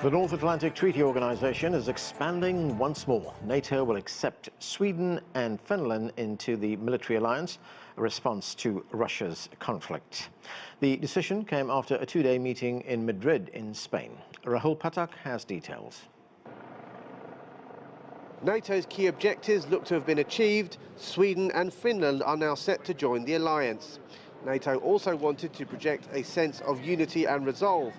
The North Atlantic Treaty Organization is expanding once more. NATO will accept Sweden and Finland into the military alliance, a response to Russia's conflict. The decision came after a two-day meeting in Madrid in Spain. Rahul Pathak has details. NATO's key objectives look to have been achieved. Sweden and Finland are now set to join the alliance. NATO also wanted to project a sense of unity and resolve.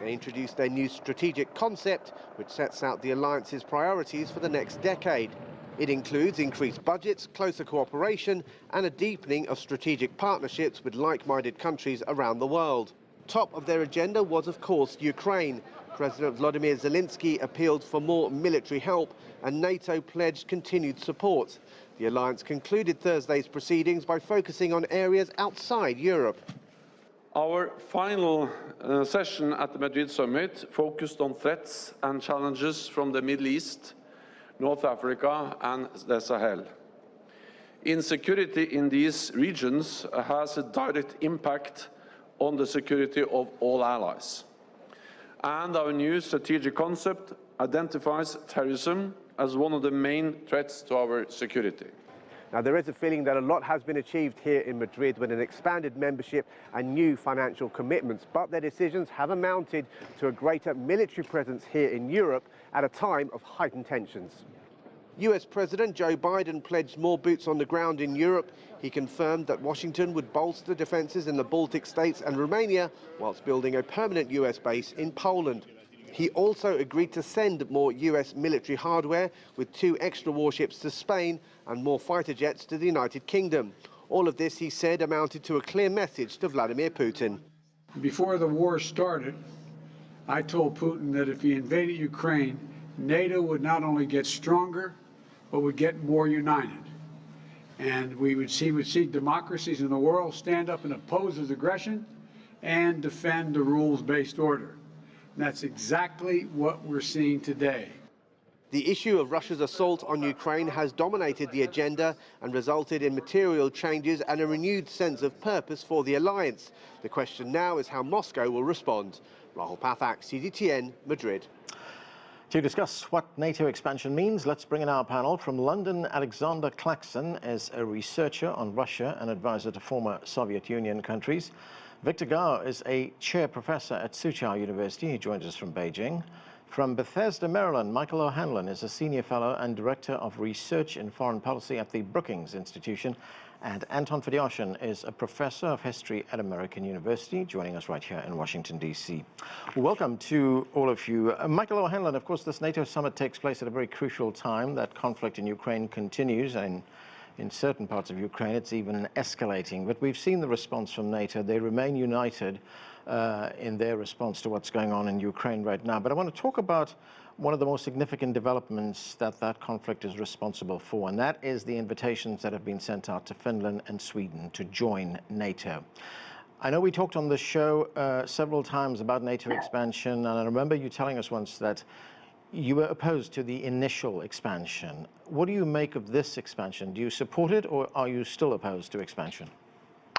They introduced their new strategic concept, which sets out the alliance's priorities for the next decade. It includes increased budgets, closer cooperation, and a deepening of strategic partnerships with like-minded countries around the world. Top of their agenda was, of course, Ukraine. President Volodymyr Zelensky appealed for more military help, and NATO pledged continued support. The alliance concluded Thursday's proceedings by focusing on areas outside Europe. Our final session at the Madrid summit focused on threats and challenges from the Middle East, North Africa and the Sahel. Insecurity in these regions has a direct impact on the security of all allies. And our new strategic concept identifies terrorism as one of the main threats to our security. Now, there is a feeling that a lot has been achieved here in Madrid with an expanded membership and new financial commitments, but their decisions have amounted to a greater military presence here in Europe at a time of heightened tensions. US President Joe Biden pledged more boots on the ground in Europe. He confirmed that Washington would bolster defences in the Baltic states and Romania, whilst building a permanent US base in Poland. He also agreed to send more US military hardware, with 2 extra warships to Spain and more fighter jets to the United Kingdom. All of this, he said, amounted to a clear message to Vladimir Putin. Before the war started, I told Putin that if he invaded Ukraine, NATO would not only get stronger, but would get more united. And we would see democracies in the world stand up and oppose his aggression and defend the rules-based order. And that's exactly what we're seeing today. The issue of Russia's assault on Ukraine has dominated the agenda and resulted in material changes and a renewed sense of purpose for the alliance. The question now is how Moscow will respond. Rahul Pathak, CGTN, Madrid. To discuss what NATO expansion means, let's bring in our panel. From London, Alexander Claxon is a researcher on Russia and advisor to former Soviet Union countries. Victor Gao is a chair professor at Soochow University. He joins us from Beijing. From Bethesda, Maryland, Michael O'Hanlon is a senior fellow and director of research in foreign policy at the Brookings Institution. And Anton Fedyoshin is a professor of history at American University, joining us right here in Washington, D.C. Welcome to all of you. Michael O'Hanlon, of course, this NATO summit takes place at a very crucial time. That conflict in Ukraine continues, and in certain parts of Ukraine, it's even escalating. But we've seen the response from NATO. They remain united in their response to what's going on in Ukraine right now. But I want to talk about one of the most significant developments that conflict is responsible for, and that is the invitations that have been sent out to Finland and Sweden to join NATO. I know we talked on the show several times about NATO expansion, and I remember you telling us once that you were opposed to the initial expansion. What do you make of this expansion? Do you support it, or are you still opposed to expansion?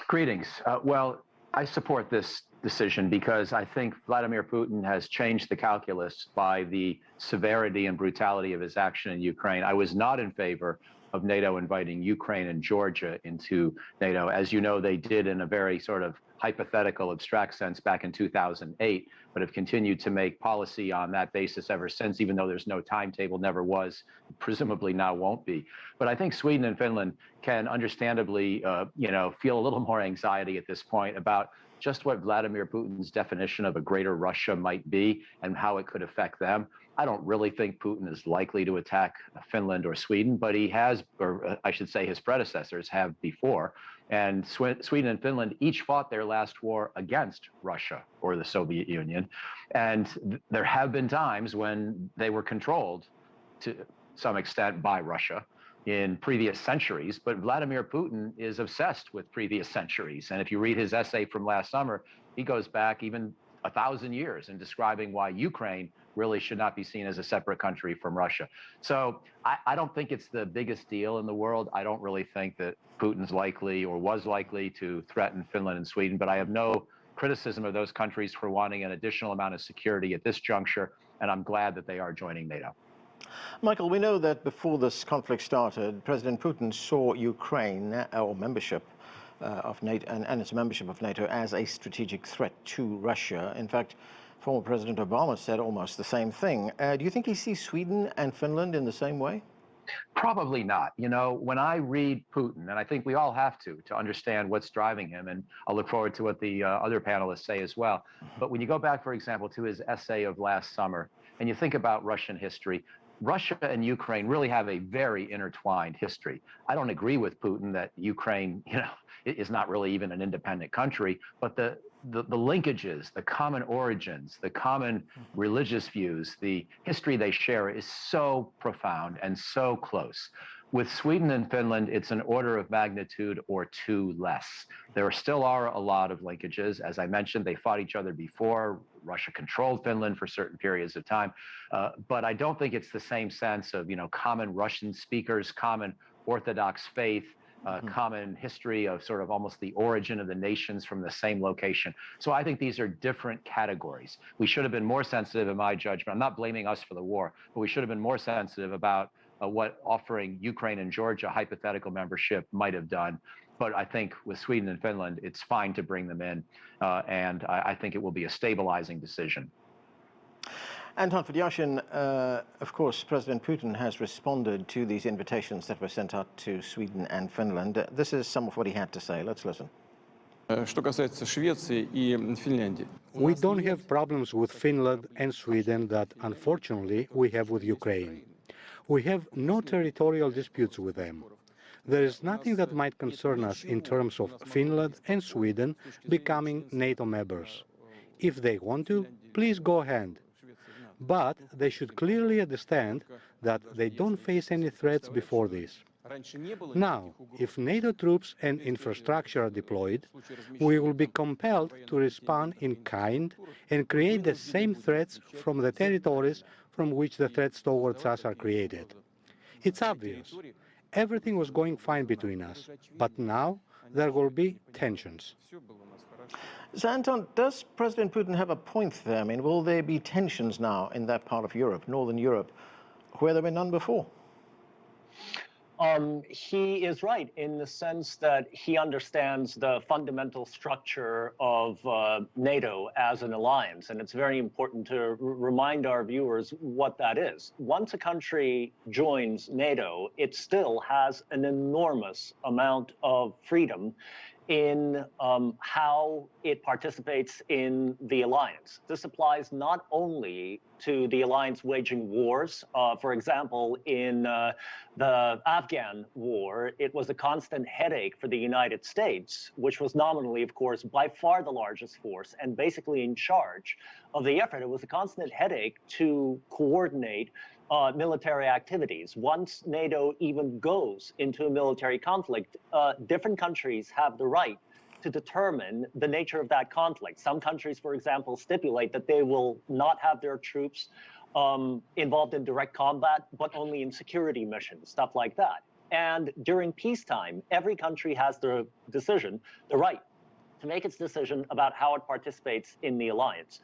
Greetings. Well, I support this decision because I think Vladimir Putin has changed the calculus by the severity and brutality of his action in Ukraine. I was not in favor of NATO inviting Ukraine and Georgia into NATO. As you know, they did in a very sort of hypothetical, abstract sense back in 2008, but have continued to make policy on that basis ever since, even though there's no timetable, never was, presumably now won't be. But I think Sweden and Finland can understandably, feel a little more anxiety at this point about just what Vladimir Putin's definition of a greater Russia might be and how it could affect them. I don't really think Putin is likely to attack Finland or Sweden, but he has, or I should say his predecessors have before. And Sweden and Finland each fought their last war against Russia or the Soviet Union. And there have been times when they were controlled to some extent by Russia in previous centuries, but Vladimir Putin is obsessed with previous centuries. And if you read his essay from last summer, he goes back even 1,000 years in describing why Ukraine really should not be seen as a separate country from Russia. So I don't think it's the biggest deal in the world. I don't really think that Putin's likely or was likely to threaten Finland and Sweden, but I have no criticism of those countries for wanting an additional amount of security at this juncture. and I'm glad that they are joining NATO. Michael, we know that before this conflict started, President Putin saw Ukraine or membership of NATO and its membership of NATO as a strategic threat to Russia. In fact, former President Obama said almost the same thing. Do you think he sees Sweden and Finland in the same way? Probably not. You know, when I read Putin, and I think we all have to understand what's driving him, and I'll look forward to what the other panelists say as well. But when you go back, for example, to his essay of last summer, and you think about Russian history, Russia and Ukraine really have a very intertwined history. I don't agree with Putin that Ukraine, you know, is not really even an independent country, but the linkages, the common origins, the common religious views, the history they share is so profound and so close. With Sweden and Finland, it's an order of magnitude or two less. There still are a lot of linkages. As I mentioned, they fought each other before. Russia controlled Finland for certain periods of time. But I don't think it's the same sense of, you know, common Russian speakers, common Orthodox faith, common history of sort of almost the origin of the nations from the same location. So I think these are different categories. We should have been more sensitive, in my judgment. I'm not blaming us for the war, but we should have been more sensitive about what offering Ukraine and Georgia hypothetical membership might have done. But I think with Sweden and Finland, it's fine to bring them in, and I think it will be a stabilizing decision. Anton Fedyashin, of course, President Putin has responded to these invitations that were sent out to Sweden and Finland. This is some of what he had to say. Let's listen. We don't have problems with Finland and Sweden that, unfortunately, we have with Ukraine. We have no territorial disputes with them. There is nothing that might concern us in terms of Finland and Sweden becoming NATO members. If they want to, please go ahead. But they should clearly understand that they don't face any threats before this. Now, if NATO troops and infrastructure are deployed, we will be compelled to respond in kind and create the same threats from the territories from which the threats towards us are created. It's obvious. Everything was going fine between us, but now there will be tensions. So, Anton, does President Putin have a point there? I mean, will there be tensions now in that part of Europe, Northern Europe, where there were none before? He is right in the sense that he understands the fundamental structure of NATO as an alliance, and it's very important to remind our viewers what that is. Once a country joins NATO, it still has an enormous amount of freedom in how it participates in the alliance. This applies not only to the alliance waging wars. For example, in the Afghan war, it was a constant headache for the United States, which was nominally, of course, by far the largest force and basically in charge of the effort. It was a constant headache to coordinate military activities. Once NATO even goes into a military conflict, different countries have the right to determine the nature of that conflict. Some countries, for example, stipulate that they will not have their troops involved in direct combat, but only in security missions, stuff like that. And during peacetime, every country has the right to make its decision about how it participates in the alliance.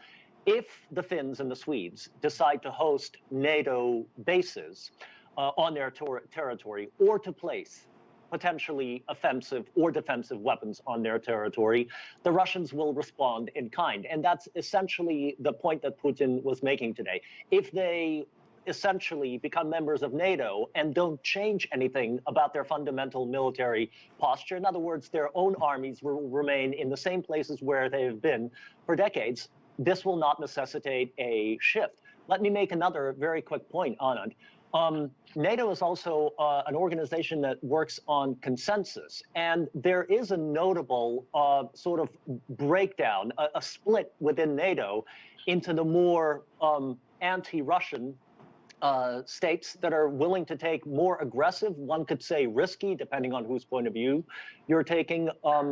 If the Finns and the Swedes decide to host NATO bases on their territory or to place potentially offensive or defensive weapons on their territory, the Russians will respond in kind. And that's essentially the point that Putin was making today. If they essentially become members of NATO and don't change anything about their fundamental military posture, in other words, their own armies will remain in the same places where they have been for decades, this will not necessitate a shift. Let me make another very quick point, Anand. NATO is also an organization that works on consensus, and there is a notable sort of breakdown, a split within NATO into the more anti-Russian states that are willing to take more aggressive, one could say risky, depending on whose point of view you're taking,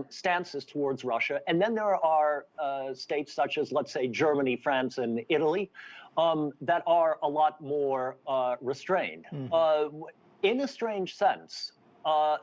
stances towards Russia. And then there are states such as, let's say, Germany, France, and Italy that are a lot more restrained. In a strange sense,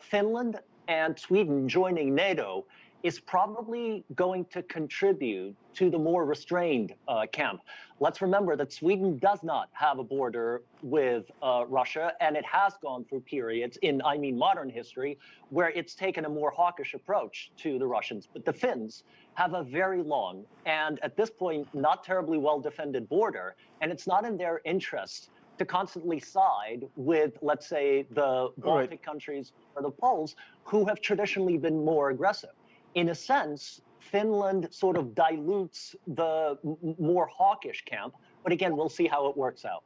Finland and Sweden joining NATO is probably going to contribute to the more restrained camp. Let's remember that Sweden does not have a border with Russia, and it has gone through periods in, modern history, where it's taken a more hawkish approach to the Russians. But the Finns have a very long and, at this point, not terribly well-defended border, and it's not in their interest to constantly side with, let's say, the Baltic countries or the Poles, who have traditionally been more aggressive. In a sense, Finland sort of dilutes the more hawkish camp, but again, we'll see how it works out.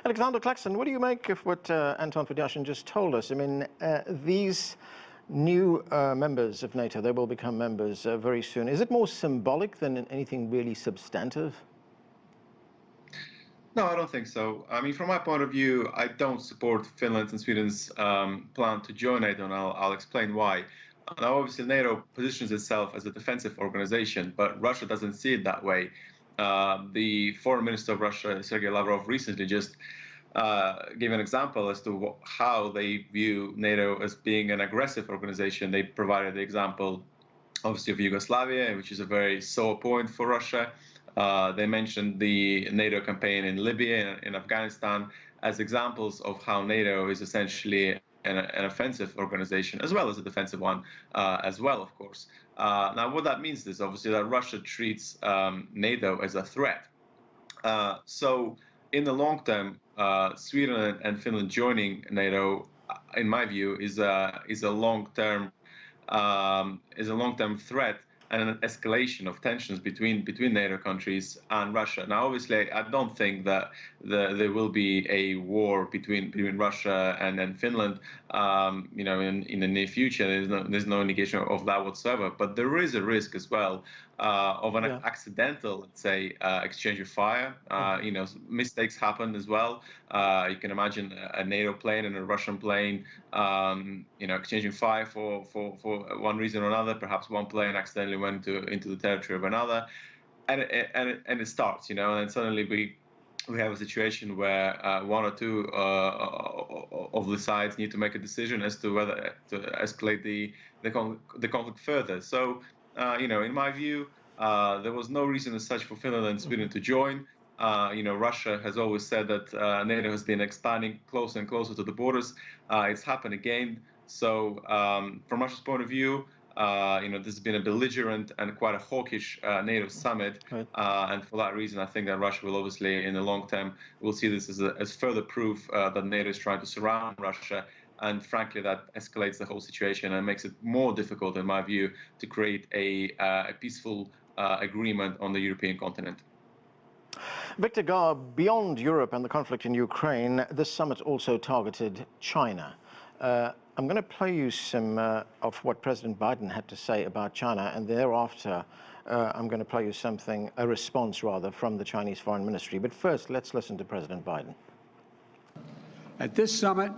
Alexander Claxon, what do you make of what Anton Fedyashin just told us? I mean, these new members of NATO, they will become members very soon. Is it more symbolic than anything really substantive? No, I don't think so. I mean, from my point of view, I don't support Finland's and Sweden's plan to join NATO, and I'll explain why. Now, obviously, NATO positions itself as a defensive organization, but Russia doesn't see it that way. The foreign minister of Russia, Sergei Lavrov, recently just gave an example as to how they view NATO as being an aggressive organization. They provided the example, obviously, of Yugoslavia, which is a very sore point for Russia. They mentioned the NATO campaign in Libya and in Afghanistan as examples of how NATO is essentially an offensive organization, as well as a defensive one, as well, of course. Now, what that means is obviously that Russia treats NATO as a threat. So, in the long term, Sweden and Finland joining NATO, in my view, is a long-term threat and an escalation of tensions between NATO countries and Russia. Now, obviously, I don't think that there will be a war between Russia and Finland, in the near future. There's no indication of that whatsoever. But there is a risk as well of an accidental, let's say, exchange of fire. Mistakes happen as well. You can imagine a NATO plane and a Russian plane, exchanging fire for one reason or another. Perhaps one plane accidentally went into the territory of another, and it starts, and suddenly we have a situation where one or two of the sides need to make a decision as to whether to escalate the conflict further. So, in my view, there was no reason as such for Finland and Sweden to join. Russia has always said that NATO has been expanding closer and closer to the borders. It's happened again. So, from Russia's point of view, this has been a belligerent and quite a hawkish NATO summit, and for that reason, I think that Russia will obviously, in the long term, will see this as further proof that NATO is trying to surround Russia, and frankly, that escalates the whole situation and makes it more difficult, in my view, to create a peaceful agreement on the European continent. Victor Gar, beyond Europe and the conflict in Ukraine, this summit also targeted China. I'm going to play you some of what President Biden had to say about China, and thereafter I'm going to play you a response rather, from the Chinese Foreign Ministry. But first, let's listen to President Biden. At this summit,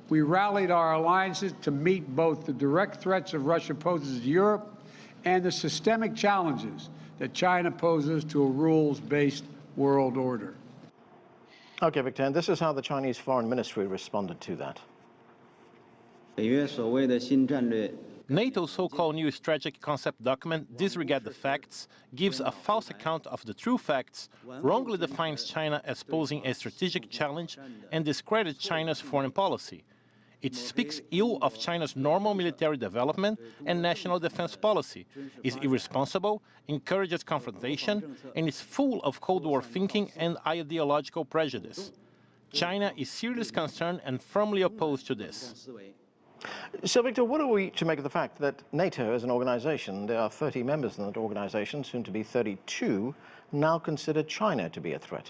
we rallied our alliances to meet both the direct threats of Russia poses to Europe and the systemic challenges that China poses to a rules-based world order. Okay, Victor, and this is how the Chinese Foreign Ministry responded to that. NATO's so-called new strategic concept document disregards the facts, gives a false account of the true facts, wrongly defines China as posing a strategic challenge, and discredits China's foreign policy. It speaks ill of China's normal military development and national defense policy, is irresponsible, encourages confrontation, and is full of Cold War thinking and ideological prejudice. China is seriously concerned and firmly opposed to this. So, Victor, what are we to make of the fact that NATO as an organization, there are 30 members in that organization, soon to be 32, now consider China to be a threat?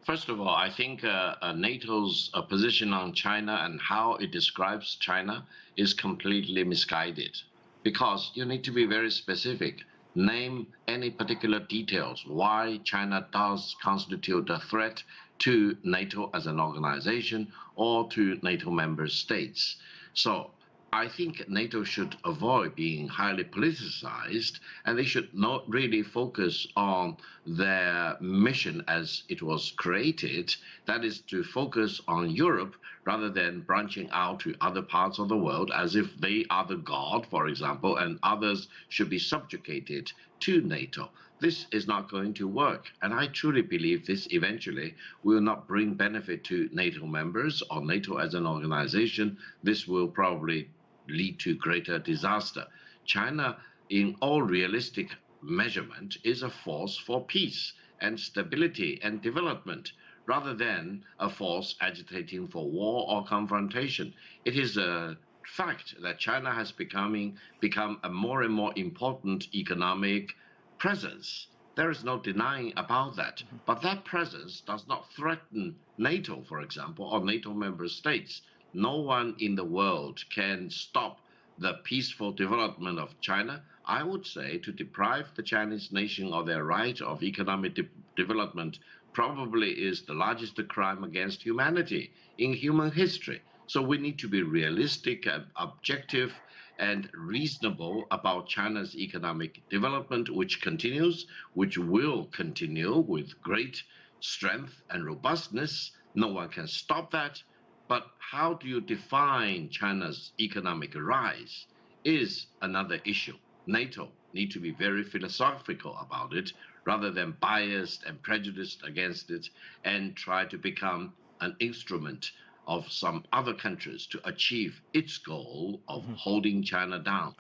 First of all, I think NATO's position on China and how it describes China is completely misguided, because you need to be very specific. Name any particular details why China does constitute a threat to NATO as an organization or to NATO member states. So I think NATO should avoid being highly politicized, and they should not really focus on their mission as it was created, that is to focus on Europe rather than branching out to other parts of the world as if they are the god, for example, and others should be subjugated to NATO. This is not going to work, and I truly believe this eventually will not bring benefit to NATO members or NATO as an organization. This will probably lead to greater disaster. China, in all realistic measurement, is a force for peace and stability and development, rather than a force agitating for war or confrontation. It is a fact that China has become a more and more important economic presence. There is no denying about that. But that presence does not threaten NATO, for example, or NATO member states. No one in the world can stop the peaceful development of China. I would say to deprive the Chinese nation of their right of economic development probably is the largest crime against humanity in human history. So we need to be realistic and objective and reasonable about China's economic development, which continues, which will continue with great strength and robustness. No one can stop that. But how do you define China's economic rise is another issue. NATO need to be very philosophical about it rather than biased and prejudiced against it and try to become an instrument of some other countries to achieve its goal of holding China down.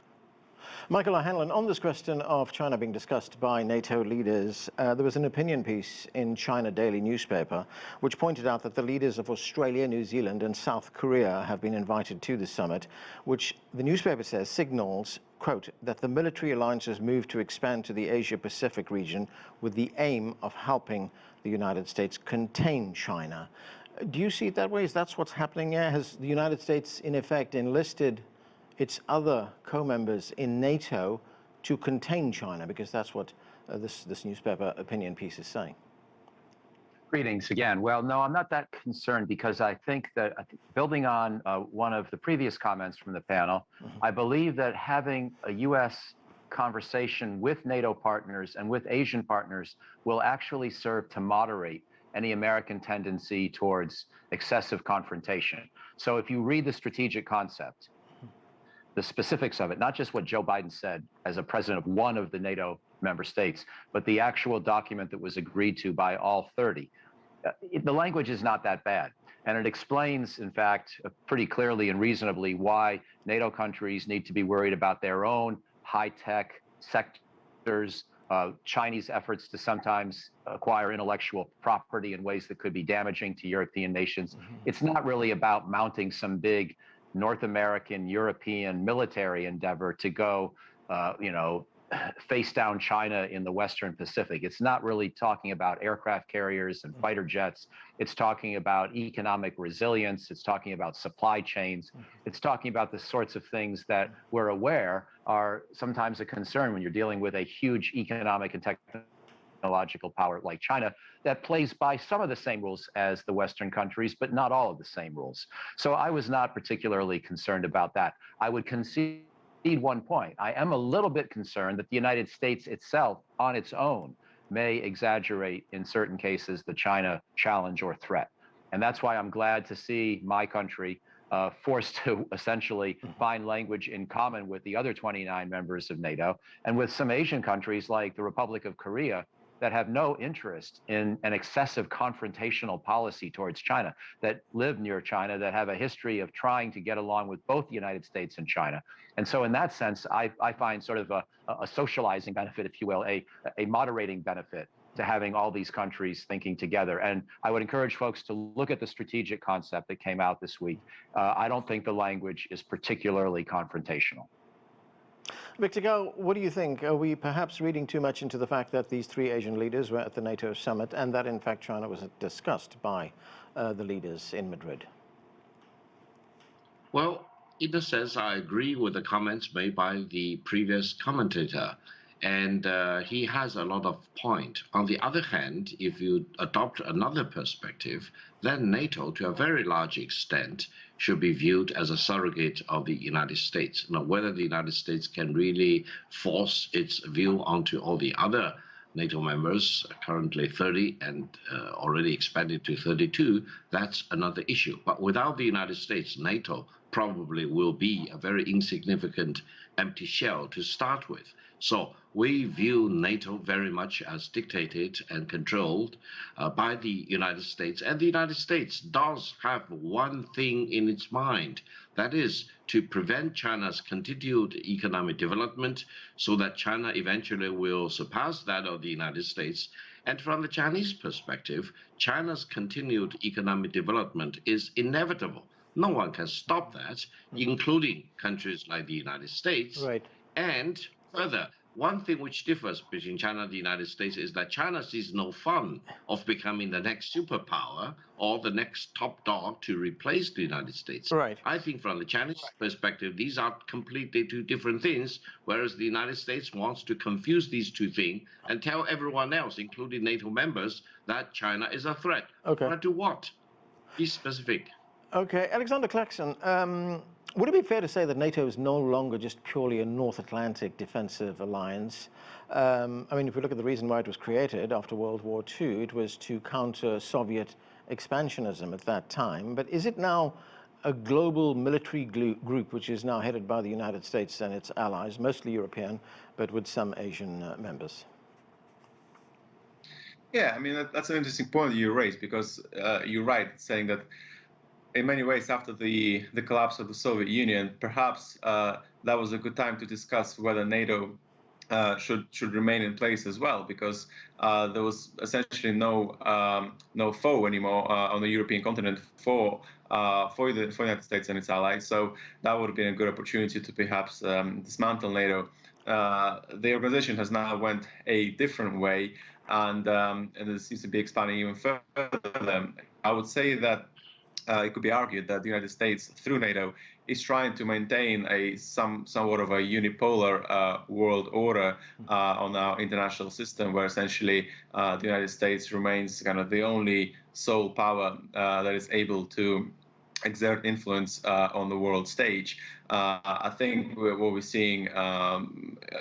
Michael O'Hanlon, on this question of China being discussed by NATO leaders, there was an opinion piece in China Daily newspaper which pointed out that the leaders of Australia, New Zealand and South Korea have been invited to the summit, which the newspaper says signals, quote, that the military alliances move to expand to the Asia-Pacific region with the aim of helping the United States contain China. Do you see it that way? Is that what's happening here? Has the United States, in effect, enlisted its other co-members in NATO to contain China? Because that's what this newspaper opinion piece is saying. Greetings again. Well, no, I'm not that concerned because I think that, building on one of the previous comments from the panel, I believe that having a U.S. conversation with NATO partners and with Asian partners will actually serve to moderate any American tendency towards excessive confrontation. So if you read the strategic concept, the specifics of it, not just what Joe Biden said as a president of one of the NATO member states, but the actual document that was agreed to by all 30. The language is not that bad. And it explains, in fact, pretty clearly and reasonably why NATO countries need to be worried about their own high-tech sectors, Chinese efforts to sometimes acquire intellectual property in ways that could be damaging to European nations. It's not really about mounting some big North American, European military endeavor to go, face down China in the Western Pacific. It's not really talking about aircraft carriers and fighter jets. It's talking about economic resilience. It's talking about supply chains. It's talking about the sorts of things that we're aware are sometimes a concern when you're dealing with a huge economic and technological power like China that plays by some of the same rules as the Western countries, but not all of the same rules. So I was not particularly concerned about that. I would concede one point. I am a little bit concerned that the United States itself, on its own, may exaggerate in certain cases the China challenge or threat. And that's why I'm glad to see my country forced to essentially find language in common with the other 29 members of NATO and with some Asian countries like the Republic of Korea that have no interest in an excessive confrontational policy towards China, that live near China, that have a history of trying to get along with both the United States and China. And so in that sense, I find sort of a socializing benefit, if you will, a moderating benefit to having all these countries thinking together. And I would encourage folks to look at the strategic concept that came out this week. I don't think the language is particularly confrontational. Victor Gao, what do you think? Are we perhaps reading too much into the fact that these three Asian leaders were at the NATO summit and that, in fact, China was discussed by the leaders in Madrid? Well, in a sense, I agree with the comments made by the previous commentator. And he has a lot of point. On the other hand, if you adopt another perspective, then NATO, to a very large extent, should be viewed as a surrogate of the United States. Now, whether the United States can really force its view onto all the other NATO members, currently 30 and already expanded to 32, that's another issue. But without the United States, NATO probably will be a very insignificant empty shell to start with. So we view NATO very much as dictated and controlled by the United States. And the United States does have one thing in its mind, that is to prevent China's continued economic development so that China eventually will surpass that of the United States. And from the Chinese perspective, China's continued economic development is inevitable. No one can stop that, including countries like the United States. Right. And further, one thing which differs between China and the United States is that China sees no fun of becoming the next superpower or the next top dog to replace the United States. Right. I think from the Chinese perspective, these are completely two different things, whereas the United States wants to confuse these two things and tell everyone else, including NATO members, that China is a threat. Okay. Threat to what? Be specific. Okay, Alexander Claxon, would it be fair to say that NATO is no longer just purely a North Atlantic defensive alliance? I mean, if we look at the reason why it was created after World War II, it was to counter Soviet expansionism at that time. But is it now a global military group which is now headed by the United States and its allies, mostly European, but with some Asian members? Yeah, I mean, that's an interesting point you raised, because you're right saying that in many ways, after the collapse of the Soviet Union, perhaps that was a good time to discuss whether NATO should remain in place as well, because there was essentially no foe anymore on the European continent for the United States and its allies. So that would have been a good opportunity to perhaps dismantle NATO. The organization has now went a different way, and it seems to be expanding even further. I would say that it could be argued that the United States, through NATO, is trying to maintain somewhat of a unipolar world order on our international system, where essentially the United States remains kind of the only sole power that is able to exert influence on the world stage. I think what we're seeing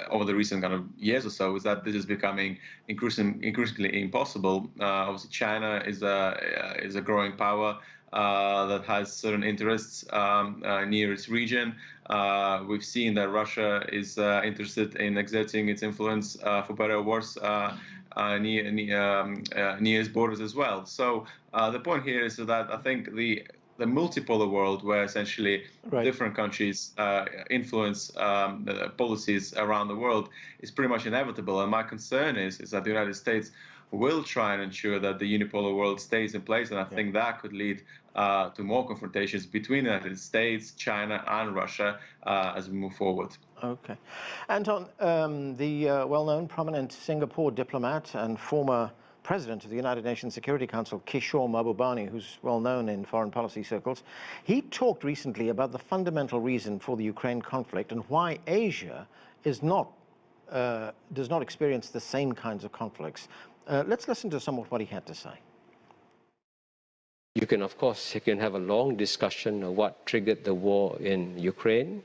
over the recent kind of years or so is that this is becoming increasingly impossible. Obviously, China is a growing power that has certain interests near its region. We've seen that Russia is interested in exerting its influence, for better or worse, near its borders as well. So the point here is that I think the multipolar world, where essentially different countries influence policies around the world, is pretty much inevitable. And my concern is that the United States will try and ensure that the unipolar world stays in place, and I think that could lead to more confrontations between the United States, China, and Russia as we move forward. Okay. Anton, the well-known prominent Singapore diplomat and former President of the United Nations Security Council, Kishore Mahbubani, who's well-known in foreign policy circles, he talked recently about the fundamental reason for the Ukraine conflict and why Asia is not, does not experience the same kinds of conflicts. Let's listen to some of what he had to say. You can have a long discussion of what triggered the war in Ukraine,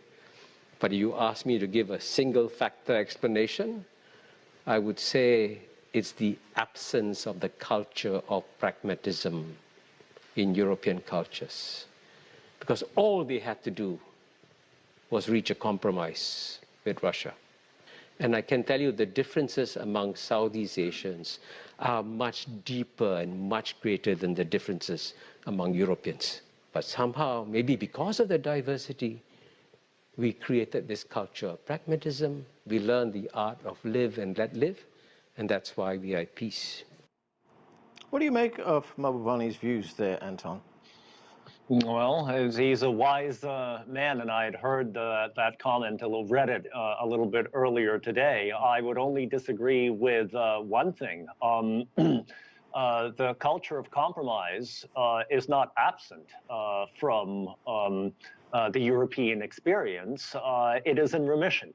but you ask me to give a single factor explanation, I would say it's the absence of the culture of pragmatism in European cultures. Because all they had to do was reach a compromise with Russia. And I can tell you the differences among Southeast Asians are much deeper and much greater than the differences among Europeans. But somehow, maybe because of the diversity, we created this culture of pragmatism. We learned the art of live and let live, and that's why we are at peace. What do you make of Mahbubani's views there, Anton? Well, he's a wise man, and I had heard that comment, read it a little bit earlier today. I would only disagree with one thing. The culture of compromise is not absent from the European experience. It is in remission.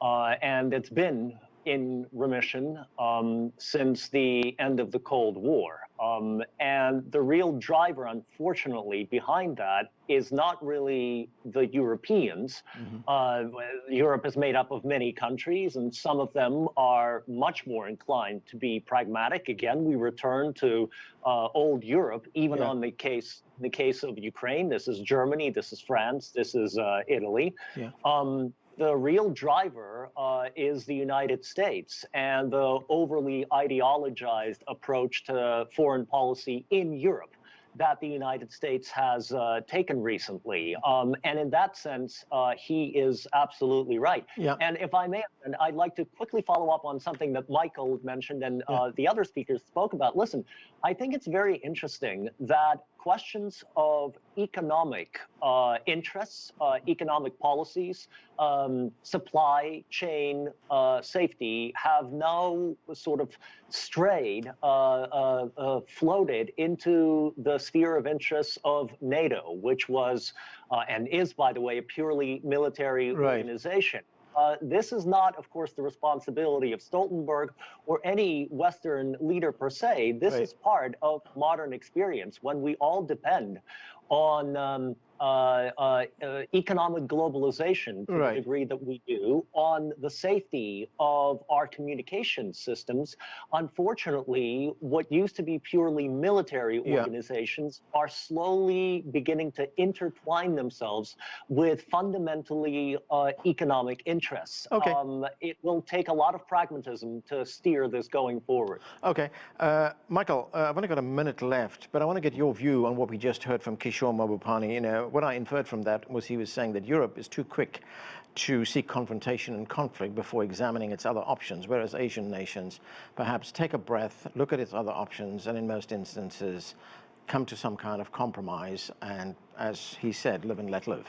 And it's been in remission since the end of the Cold War. And the real driver, unfortunately, behind that is not really the Europeans. Europe is made up of many countries, and some of them are much more inclined to be pragmatic. Again, we return to old Europe, even on the case of Ukraine. This is Germany, this is France, this is Italy. The real driver is the United States and the overly ideologized approach to foreign policy in Europe that the United States has taken recently. And in that sense, he is absolutely right. And if I may, I'd like to quickly follow up on something that Michael mentioned and the other speakers spoke about. Listen, I think it's very interesting that questions of economic interests, economic policies, supply chain safety have now sort of strayed, floated into the sphere of interests of NATO, which was and is, by the way, a purely military organization. This is not, of course, the responsibility of Stoltenberg or any Western leader per se. This is part of modern experience when we all depend on economic globalization to the degree that we do, on the safety of our communication systems. Unfortunately, what used to be purely military organizations are slowly beginning to intertwine themselves with fundamentally economic interests. It will take a lot of pragmatism to steer this going forward. Michael, I've only got a minute left, but I want to get your view on what we just heard from Kishore Mahbubani. You know, what I inferred from that was he was saying that Europe is too quick to seek confrontation and conflict before examining its other options, whereas Asian nations perhaps take a breath, look at its other options, and in most instances come to some kind of compromise and, as he said, live and let live.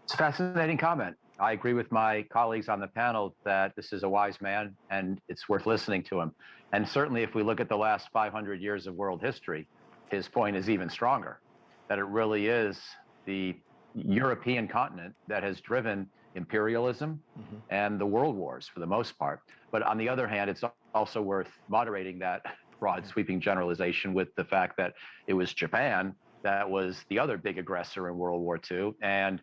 It's a fascinating comment. I agree with my colleagues on the panel that this is a wise man and it's worth listening to him. And certainly if we look at the last 500 years of world history, his point is even stronger, that it really is the European continent that has driven imperialism and the world wars for the most part. But on the other hand, it's also worth moderating that broad sweeping generalization with the fact that it was Japan that was the other big aggressor in World War II. And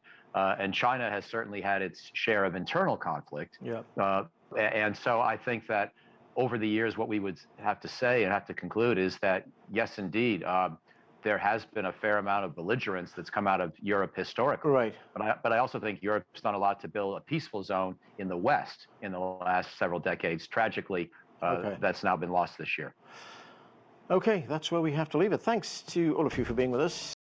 China has certainly had its share of internal conflict. And so I think that over the years, what we would have to say and have to conclude is that, yes, indeed, there has been a fair amount of belligerence that's come out of Europe historically. But I also think Europe's done a lot to build a peaceful zone in the West in the last several decades. Tragically, that's now been lost this year. Okay, that's where we have to leave it. Thanks to all of you for being with us.